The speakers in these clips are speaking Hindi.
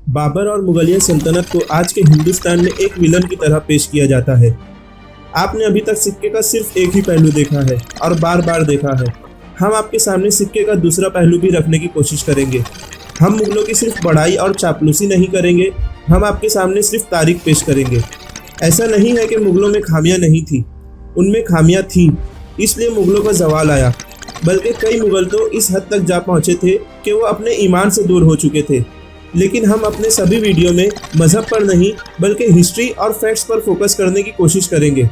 बाबर और मुगलिया सल्तनत को आज के हिंदुस्तान में एक विलन की तरह पेश किया जाता है। आपने अभी तक सिक्के का सिर्फ एक ही पहलू देखा है और बार बार देखा है। हम आपके सामने सिक्के का दूसरा पहलू भी रखने की कोशिश करेंगे। हम मुगलों की सिर्फ बड़ाई और चापलूसी नहीं करेंगे, हम आपके सामने सिर्फ तारीख पेश करेंगे। ऐसा नहीं है कि मुगलों में खामियां नहीं थी, उनमें खामियां थी, इसलिए मुगलों का जवाल आया। बल्कि कई मुगल तो इस हद तक जा पहुंचे थे कि वो अपने ईमान से दूर हो चुके थे। लेकिन हम अपने सभी वीडियो में मजहब पर नहीं बल्कि हिस्ट्री और फैक्ट्स पर फोकस करने की कोशिश करेंगे।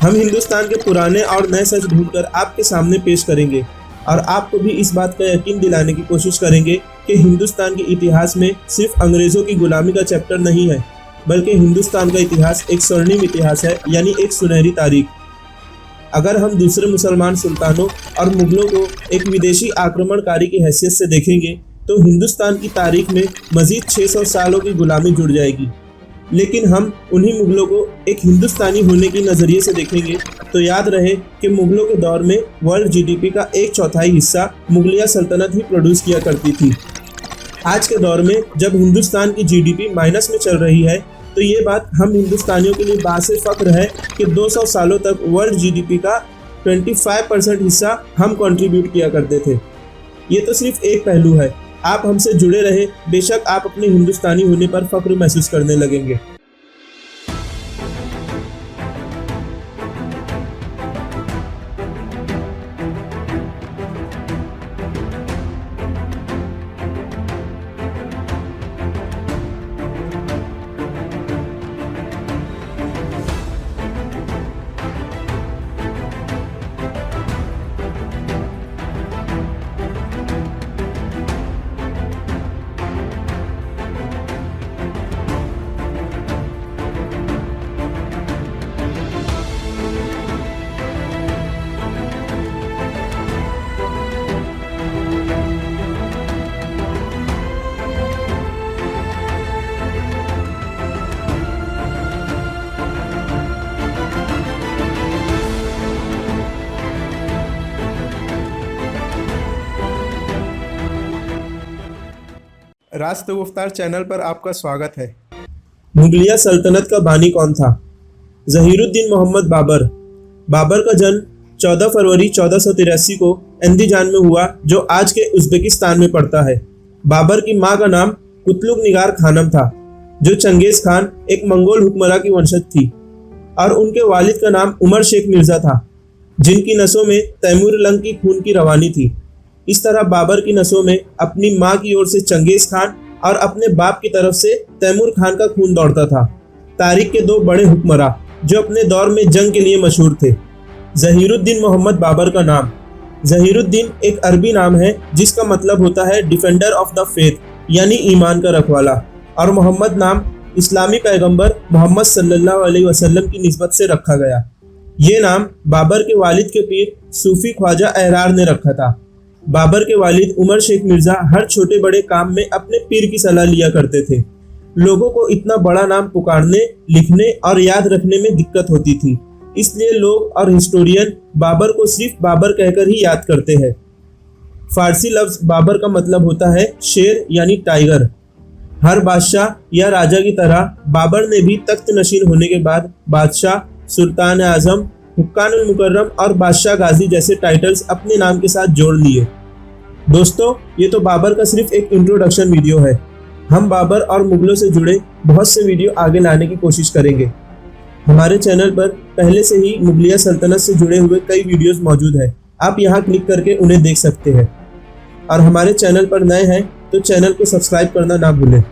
हम हिंदुस्तान के पुराने और नए सच ढूंढकर आपके सामने पेश करेंगे और आपको भी इस बात का यकीन दिलाने की कोशिश करेंगे कि हिंदुस्तान के इतिहास में सिर्फ अंग्रेज़ों की गुलामी का चैप्टर नहीं है, बल्कि हिंदुस्तान का इतिहास एक स्वर्णिम इतिहास है, यानी एक सुनहरी तारीख। अगर हम दूसरे मुसलमान सुल्तानों और मुगलों को एक विदेशी आक्रमणकारी की हैसियत से देखेंगे तो हिंदुस्तान की तारीख में मज़ीद 600 सालों की गुलामी जुड़ जाएगी। लेकिन हम उन्हीं मुगलों को एक हिंदुस्तानी होने की नज़रिए से देखेंगे तो याद रहे कि मुगलों के दौर में वर्ल्ड जीडीपी का 1/4 हिस्सा मुगलिया सल्तनत ही प्रोड्यूस किया करती थी। आज के दौर में जब हिंदुस्तान की जीडीपी माइनस में चल रही है तो ये बात हम हिंदुस्तानियों के लिए बासे फ़ख्र है कि 200 सालों तक वर्ल्ड जीडीपी का 25% हिस्सा हम कंट्रीब्यूट किया करते थे। ये तो सिर्फ एक पहलू है। आप हमसे जुड़े रहे, बेशक आप अपने हिंदुस्तानी होने पर फ़ख्र महसूस करने लगेंगे। रास्त गुफ्तार चैनल पर आपका स्वागत है। मुगलिया सल्तनत का बानी कौन था? ज़हीरुद्दीन मोहम्मद बाबर। बाबर का जन्म 14 फरवरी 1483 को अंदीजान में हुआ, जो आज के उज़्बेकिस्तान में पड़ता है। बाबर की माँ का नाम कुतलुग निगार खानम था, जो चंगेज़ खान एक मंगोल हुक्मरान की वंशज थी, और उनके वालिद का नाम उमर शेख मिर्ज़ा था, जिनकी नसों में तैमूर लंग की खून की रवानी थी। इस तरह बाबर की नसों में अपनी माँ की ओर से चंगेज़ खान और अपने बाप की तरफ से तैमूर खान का खून दौड़ता था। तारीख के 2 बड़े हुक्मरान जो अपने दौर में जंग के लिए मशहूर थे। ज़हीरुद्दीन मोहम्मद बाबर का नाम। ज़हीरुद्दीन एक अरबी नाम है जिसका मतलब होता है डिफेंडर ऑफ द फेथ, यानी ईमान का रखवाला, और मोहम्मद नाम इस्लामी पैगंबर मोहम्मद सल्लल्लाहु अलैहि वसल्लम की निस्बत से रखा गया। ये नाम बाबर के वालिद के पीर सूफी ख्वाजा अहरार ने रखा था। बाबर के वालिद उमर शेख मिर्ज़ा हर छोटे बड़े काम में अपने पीर की सलाह लिया करते थे। लोगों को इतना बड़ा नाम पुकारने, लिखने और याद रखने में दिक्कत होती थी, इसलिए लोग और हिस्टोरियन बाबर को सिर्फ बाबर कहकर ही याद करते हैं। फारसी लफ्ज़ बाबर का मतलब होता है शेर, यानी टाइगर। हर बादशाह या राजा की तरह बाबर ने भी तख्त नशीन होने के बाद बादशाह, सुल्तान आज़म, हुक्कानुल मुकर्रम और बादशाह गाजी जैसे टाइटल्स अपने नाम के साथ जोड़ लिए। दोस्तों, ये तो बाबर का सिर्फ एक इंट्रोडक्शन वीडियो है। हम बाबर और मुगलों से जुड़े बहुत से वीडियो आगे लाने की कोशिश करेंगे। हमारे चैनल पर पहले से ही मुगलिया सल्तनत से जुड़े हुए कई वीडियोस मौजूद हैं, आप यहाँ क्लिक करके उन्हें देख सकते हैं। और हमारे चैनल पर नए हैं तो चैनल को सब्सक्राइब करना ना भूलें।